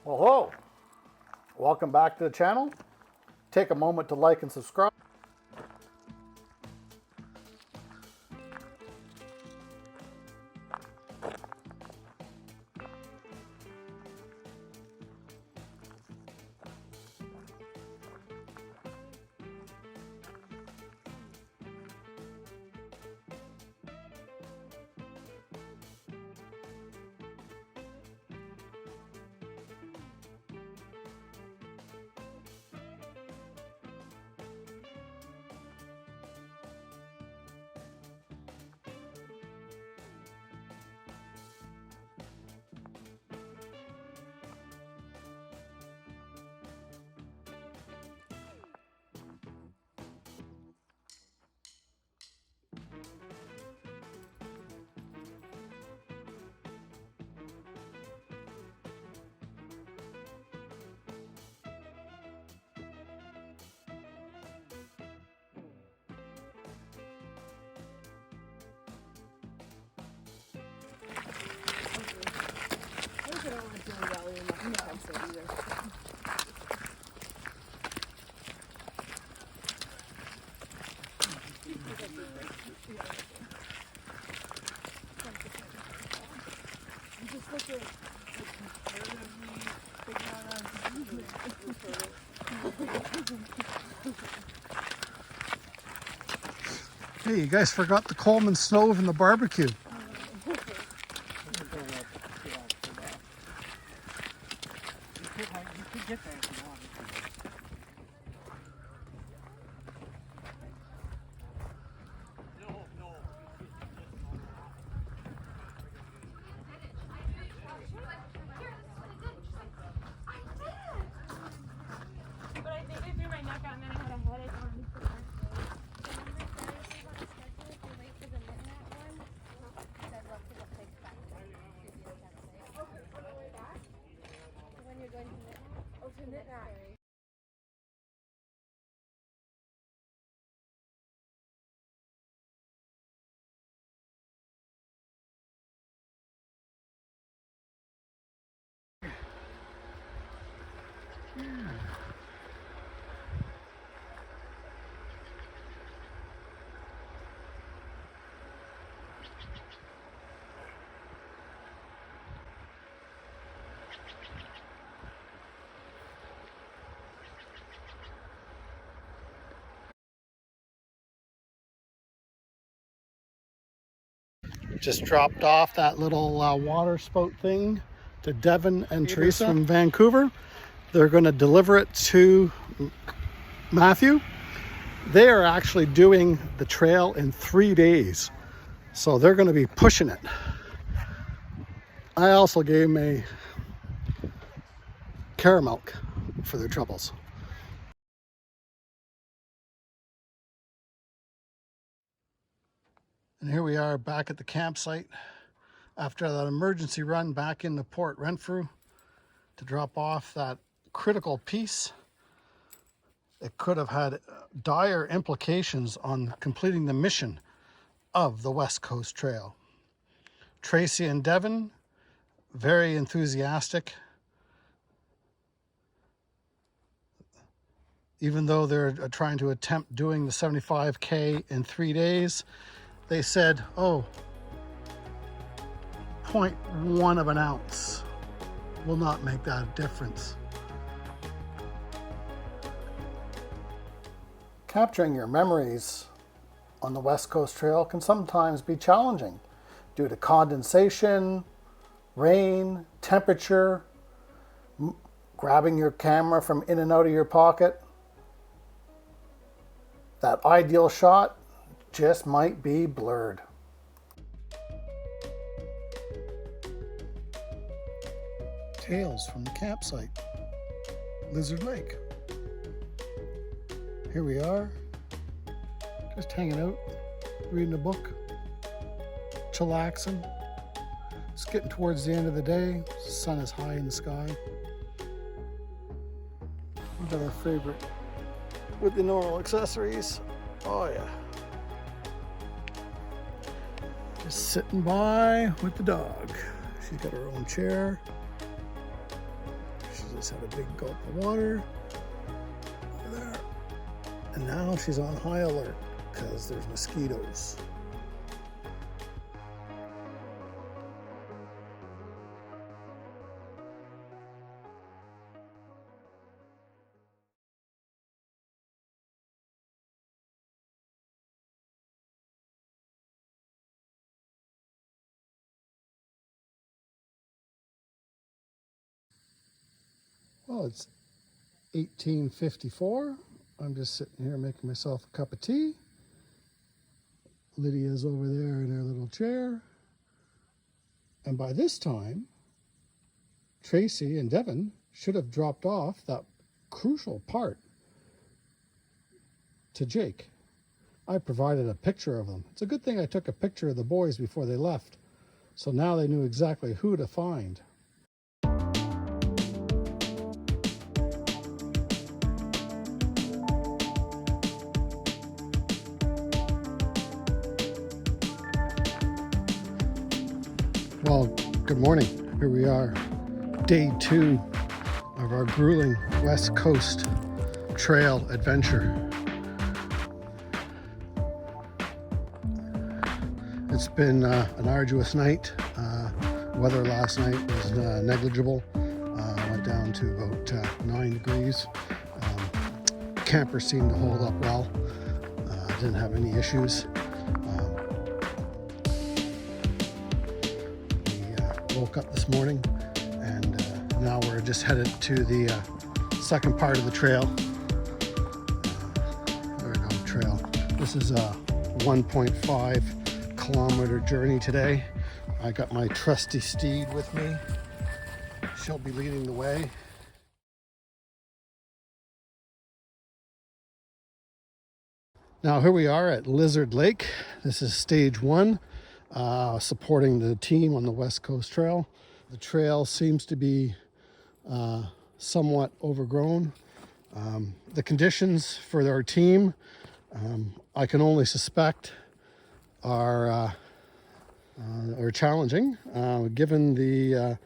Well, hello. Welcome back to the channel. Take a moment to like and subscribe. Hey, you guys forgot the Coleman stove and the barbecue. Just dropped off that little water spout thing to Devin and Teresa from Vancouver. They're going to deliver it to Matthew. They are actually doing the trail in 3 days, so they're going to be pushing it. I also gave them a caramel for their troubles. And here we are back at the campsite after that emergency run back into Port Renfrew to drop off that critical piece. It could have had dire implications on completing the mission of the West Coast Trail. Tracy and Devin, very enthusiastic. Even though they're trying to attempt doing the 75K in 3 days, they said, oh, 0.1 of an ounce will not make that difference. Capturing your memories on the West Coast Trail can sometimes be challenging due to condensation, rain, temperature, grabbing your camera from in and out of your pocket. That ideal shot just might be blurred. Tales from the campsite, Lizard Lake. Here we are, just hanging out, reading a book, chillaxing. It's getting towards the end of the day. The sun is high in the sky. We've got our favorite with the normal accessories. Oh yeah. Just sitting by with the dog. She's got her own chair. She's Just had a big gulp of water. There. And now she's on high alert because there's mosquitoes. Well, it's 18:54. I'm just sitting here making myself a cup of tea. Lydia's over there in her little chair. And by this time, Tracy and Devin should have dropped off that crucial part to Jake. I provided a picture of them. It's a good thing I took a picture of the boys before they left. So now they knew exactly who to find. Well, good morning. Here we are, day 2 of our grueling West Coast trail adventure. It's been an arduous night. Weather last night was negligible. Went down to about 9 degrees. Campers seemed to hold up well. Didn't have any issues. Woke up this morning and now we're just headed to the second part of the trail. There we go, trail. This is a 1.5 kilometer journey today. I got my trusty steed with me. She'll be leading the way. Now here we are at Lizard Lake. This is stage 1. Supporting the team on the West Coast Trail. The trail seems to be somewhat overgrown. The conditions for our team, I can only suspect, are challenging, given the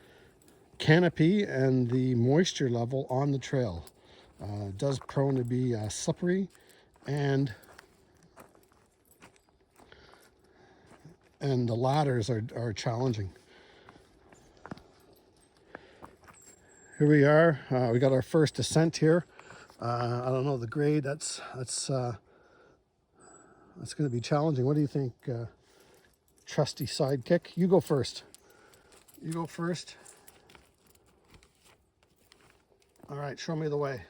canopy and the moisture level on the trail. It does prone to be slippery and the ladders are challenging. Here we are. We got our first ascent here. I don't know the grade. That's going to be challenging. What do you think, trusty sidekick? You go first. You go first. All right, show me the way.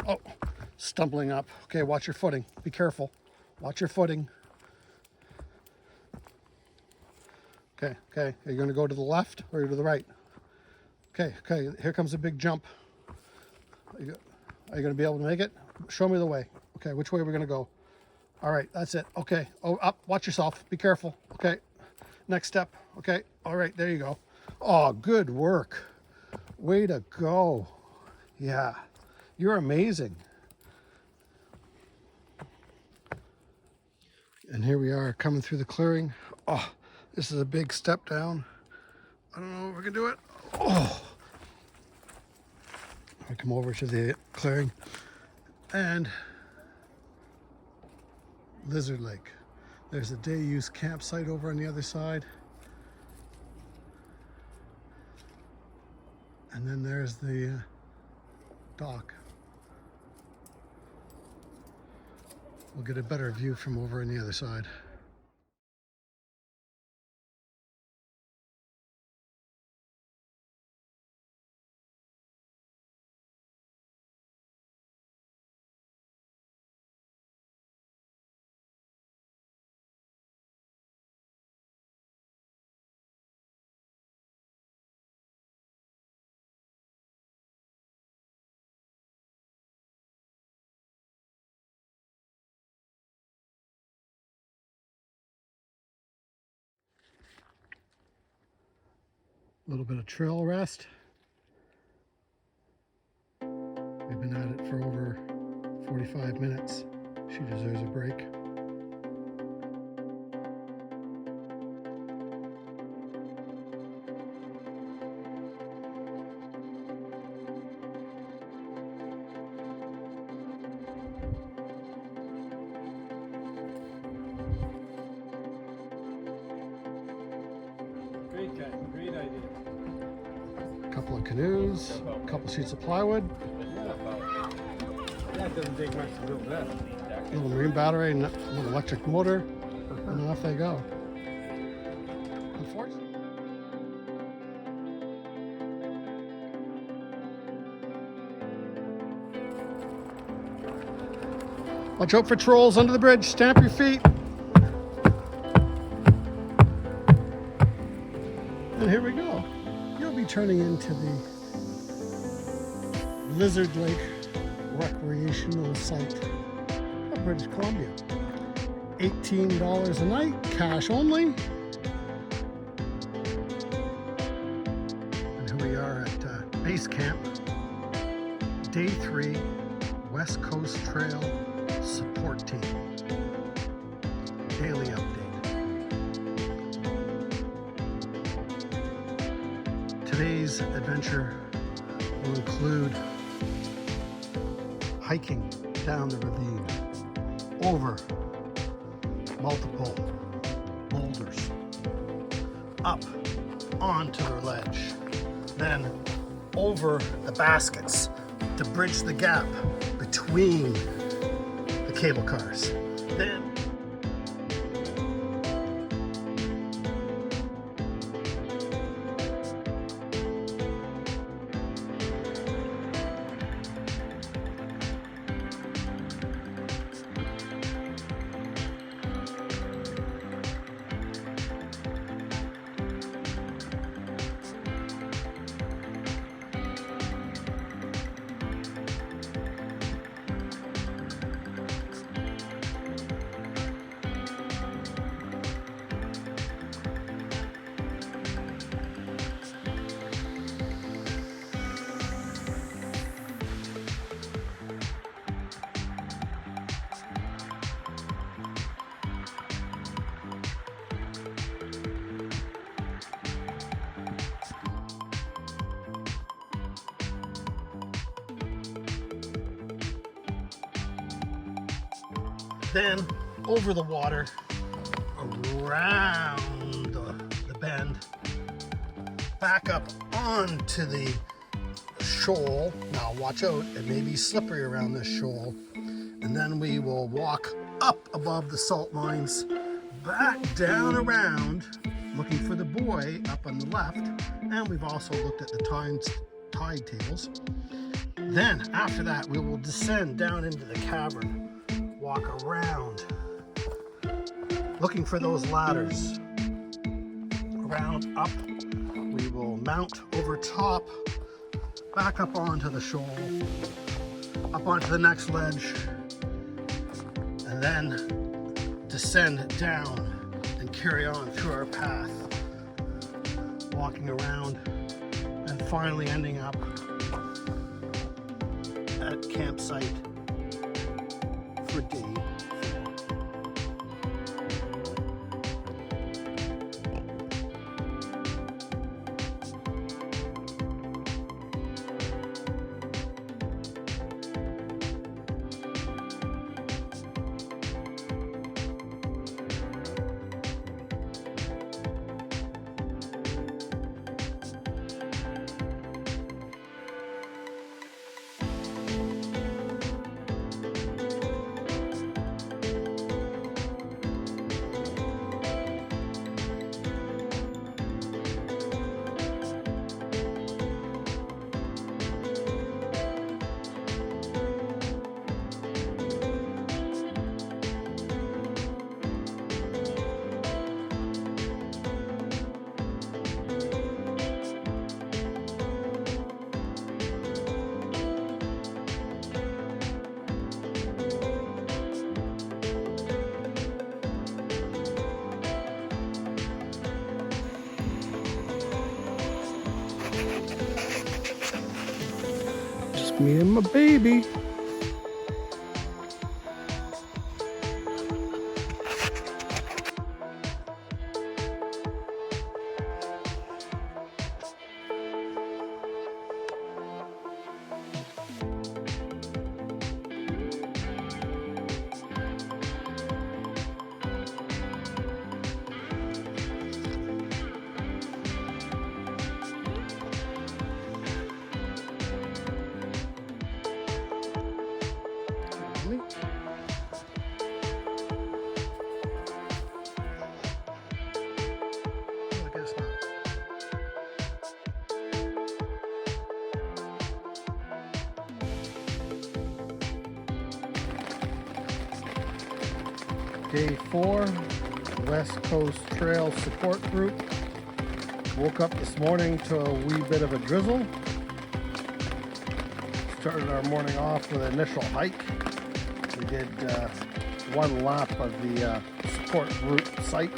Oh, stumbling up. Okay, watch your footing. Be careful. Watch your footing. Okay. Are you going to go to the left or to the right? Okay, here comes a big jump. Are you going to be able to make it? Show me the way. Okay, which way are we going to go? All right, that's it. Okay, oh, up. Watch yourself. Be careful. Okay, next step. Okay, all right, there you go. Oh, good work. Way to go. Yeah. You're amazing. And here we are coming through the clearing. Oh, this is a big step down. I don't know if we can do it. Oh. I come over to the clearing and Lizard Lake. There's a day use campsite over on the other side. And then there's the dock. We'll get a better view from over on the other side. A little bit of trail rest. We've been at it for over 45 minutes. She deserves a break. couple of canoes, a couple sheets of plywood, That doesn't take much to build that. a little marine battery, and a little electric motor, and off they go. Unfortunately, watch out for trolls under the bridge. Stamp your feet. And here we go. You'll be turning into the Lizard Lake recreational site of British Columbia. $18 a night, cash only. And here we are at base camp, day 3, West Coast Trail support team. Daily update. Today's adventure will include hiking down the ravine, over multiple boulders, up onto the ledge, then over the baskets to bridge the gap between the cable cars. Then over the water, around the bend, back up onto the shoal. Now watch out, it may be slippery around this shoal. And then we will walk up above the salt mines, back down around, looking for the buoy up on the left. And we've also looked at the tide tables. Then after that, we will descend down into the cavern, walk around, looking for those ladders. Around, up, we will mount over top, back up onto the shoal, up onto the next ledge, and then descend down and carry on through our path, walking around, and finally ending up at campsite for day 4. Me and my baby. Day 4, West Coast Trail Support Group. Woke up this morning to a wee bit of a drizzle. Started our morning off with an initial hike. We did one lap of the support group site.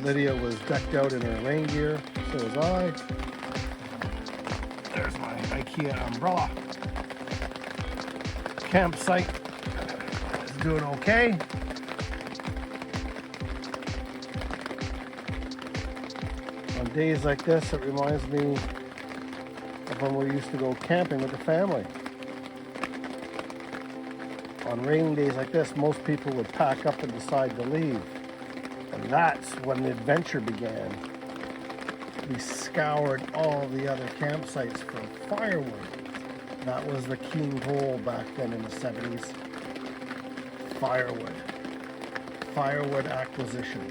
Lydia was decked out in her rain gear, so was I. There's my IKEA umbrella. Campsite is doing okay. On days like this, it reminds me of when we used to go camping with the family. On rainy days like this, most people would pack up and decide to leave. And that's when the adventure began. We scoured all the other campsites for firewood. That was the keen goal back then in the 70s. Firewood. Firewood acquisition.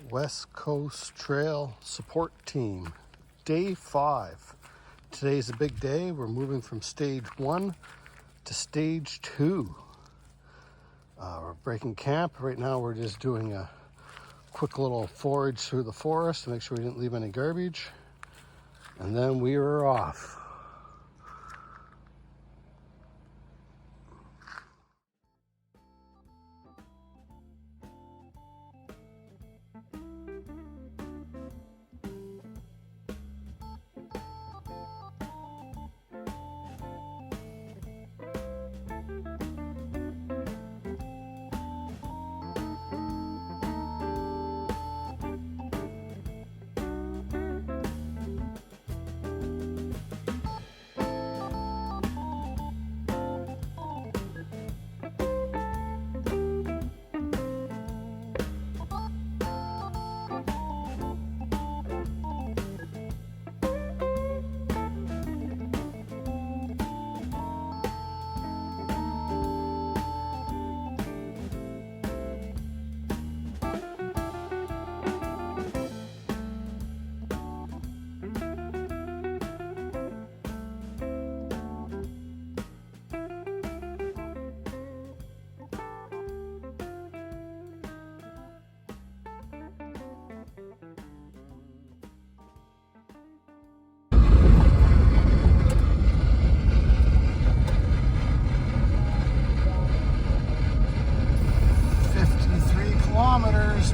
West Coast Trail Support Team, Day 5. Today's a big day. We're moving from Stage 1 to Stage 2. We're breaking camp. Right now we're just doing a quick little forage through the forest to make sure we didn't leave any garbage. And then we are off.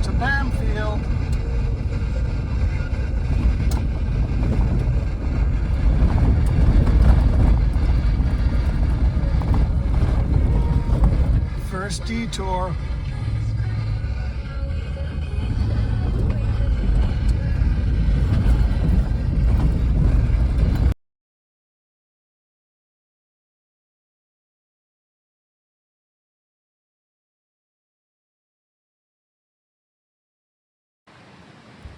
To Bamfield. First detour.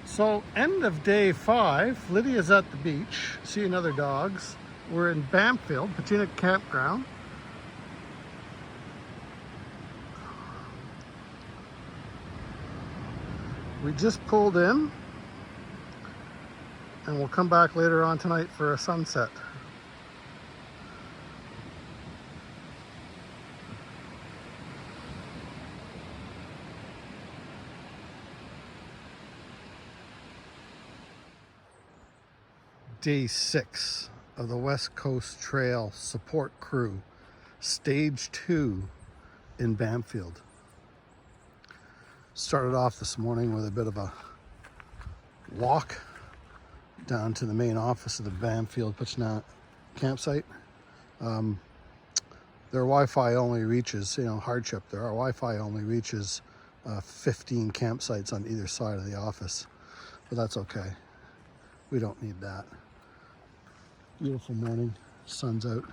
So, end of day 5, Lydia's at the beach, seeing other dogs. We're in Bamfield, Patina Campground. We just pulled in, and we'll come back later on tonight for a sunset. Day 6 of the West Coast Trail Support Crew, Stage 2 in Bamfield. Started off this morning with a bit of a walk down to the main office of the Bamfield Pitchna campsite. Their Wi-Fi only reaches, hardship, our Wi-Fi only reaches 15 campsites on either side of the office. But that's okay. We don't need that. Beautiful morning, sun's out.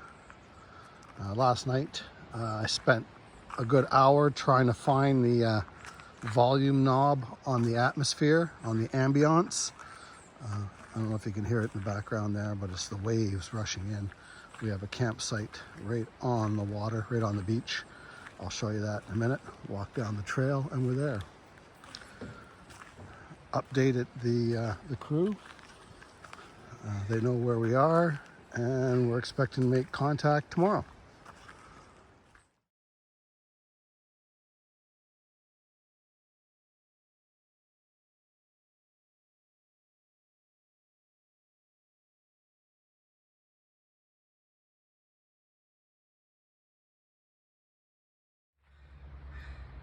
Last night, I spent a good hour trying to find the volume knob on the atmosphere, on the ambience. I don't know if you can hear it in the background there, but it's the waves rushing in. We have a campsite right on the water, right on the beach. I'll show you that in a minute. Walk down the trail and we're there. Updated the crew. They know where we are and we're expecting to make contact tomorrow.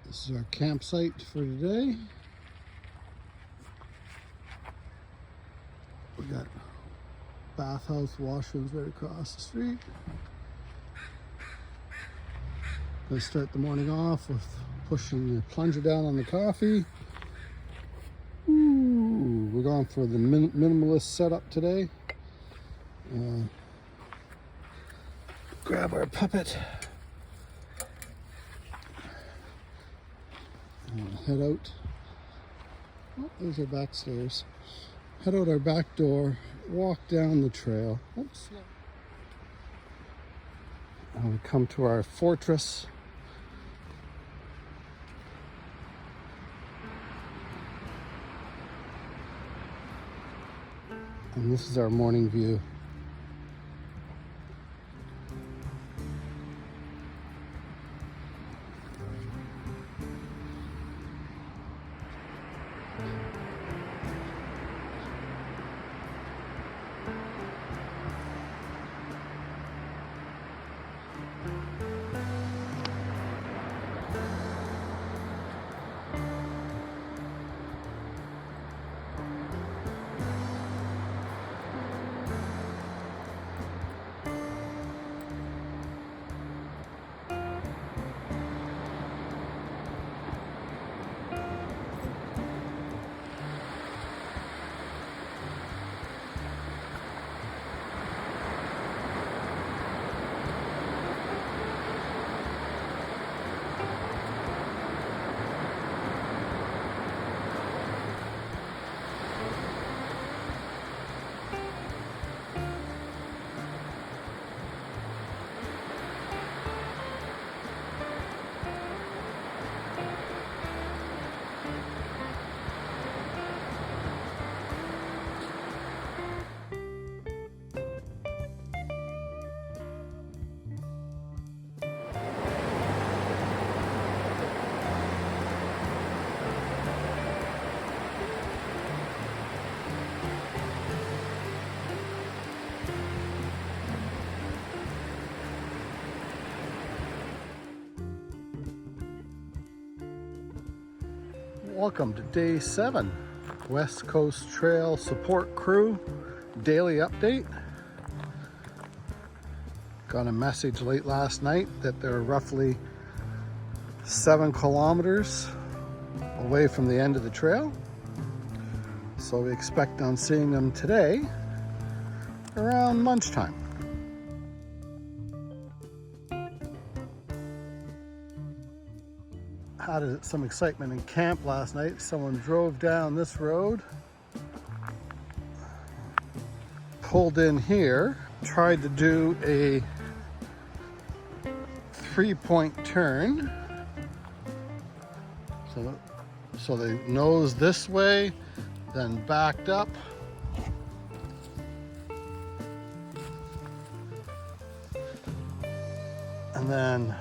This is our campsite for today. We got bathhouse, washrooms right across the street. Gonna start the morning off with pushing the plunger down on the coffee. Ooh, we're going for the minimalist setup today. Grab our puppet. Head out. Oh, there's our back stairs. Head out our back door, walk down the trail. Oops. And we come to our fortress. And this is our morning view. Welcome to day 7, West Coast Trail Support Crew daily update. Got a message late last night that they're roughly 7 kilometers away from the end of the trail. So we expect on seeing them today around lunchtime. Had some excitement in camp last night. Someone drove down this road, pulled in here, tried to do a 3-point turn. So they nosed this way, then backed up. And then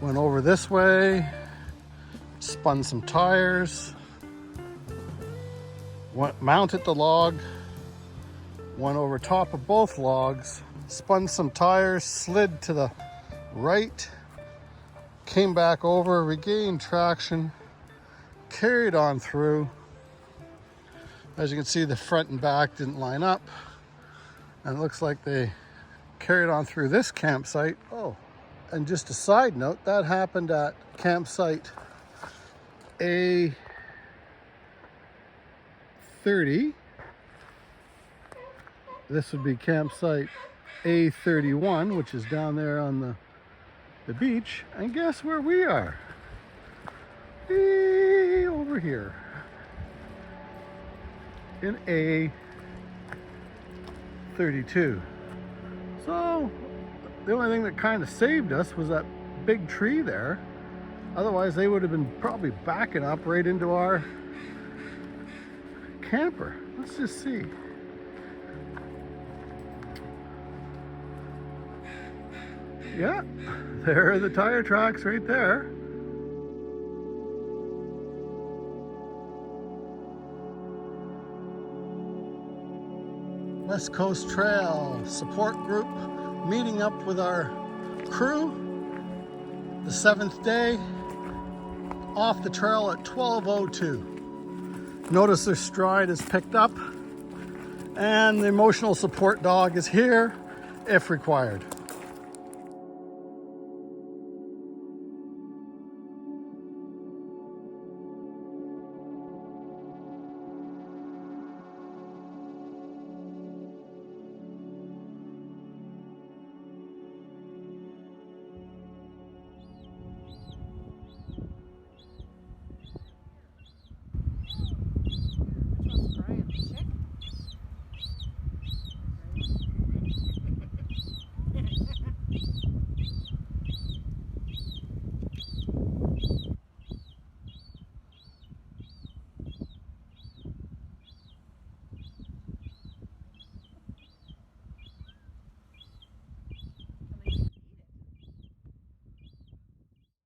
went over this way, spun some tires, mounted the log, went over top of both logs, spun some tires, slid to the right, came back over, regained traction, carried on through. As you can see, the front and back didn't line up. And it looks like they carried on through this campsite. Oh, and just a side note, that happened at campsite A30. This would be campsite A31, which is down there on the beach. And guess where we are? Way over here in A32. So the only thing that kind of saved us was that big tree there. Otherwise they would have been probably backing up right into our camper. Let's just see. Yeah, there are the tire tracks right there. West Coast Trail support group meeting up with our crew. The 7th day, off the trail at 12:02. Notice their stride is picked up and the emotional support dog is here if required.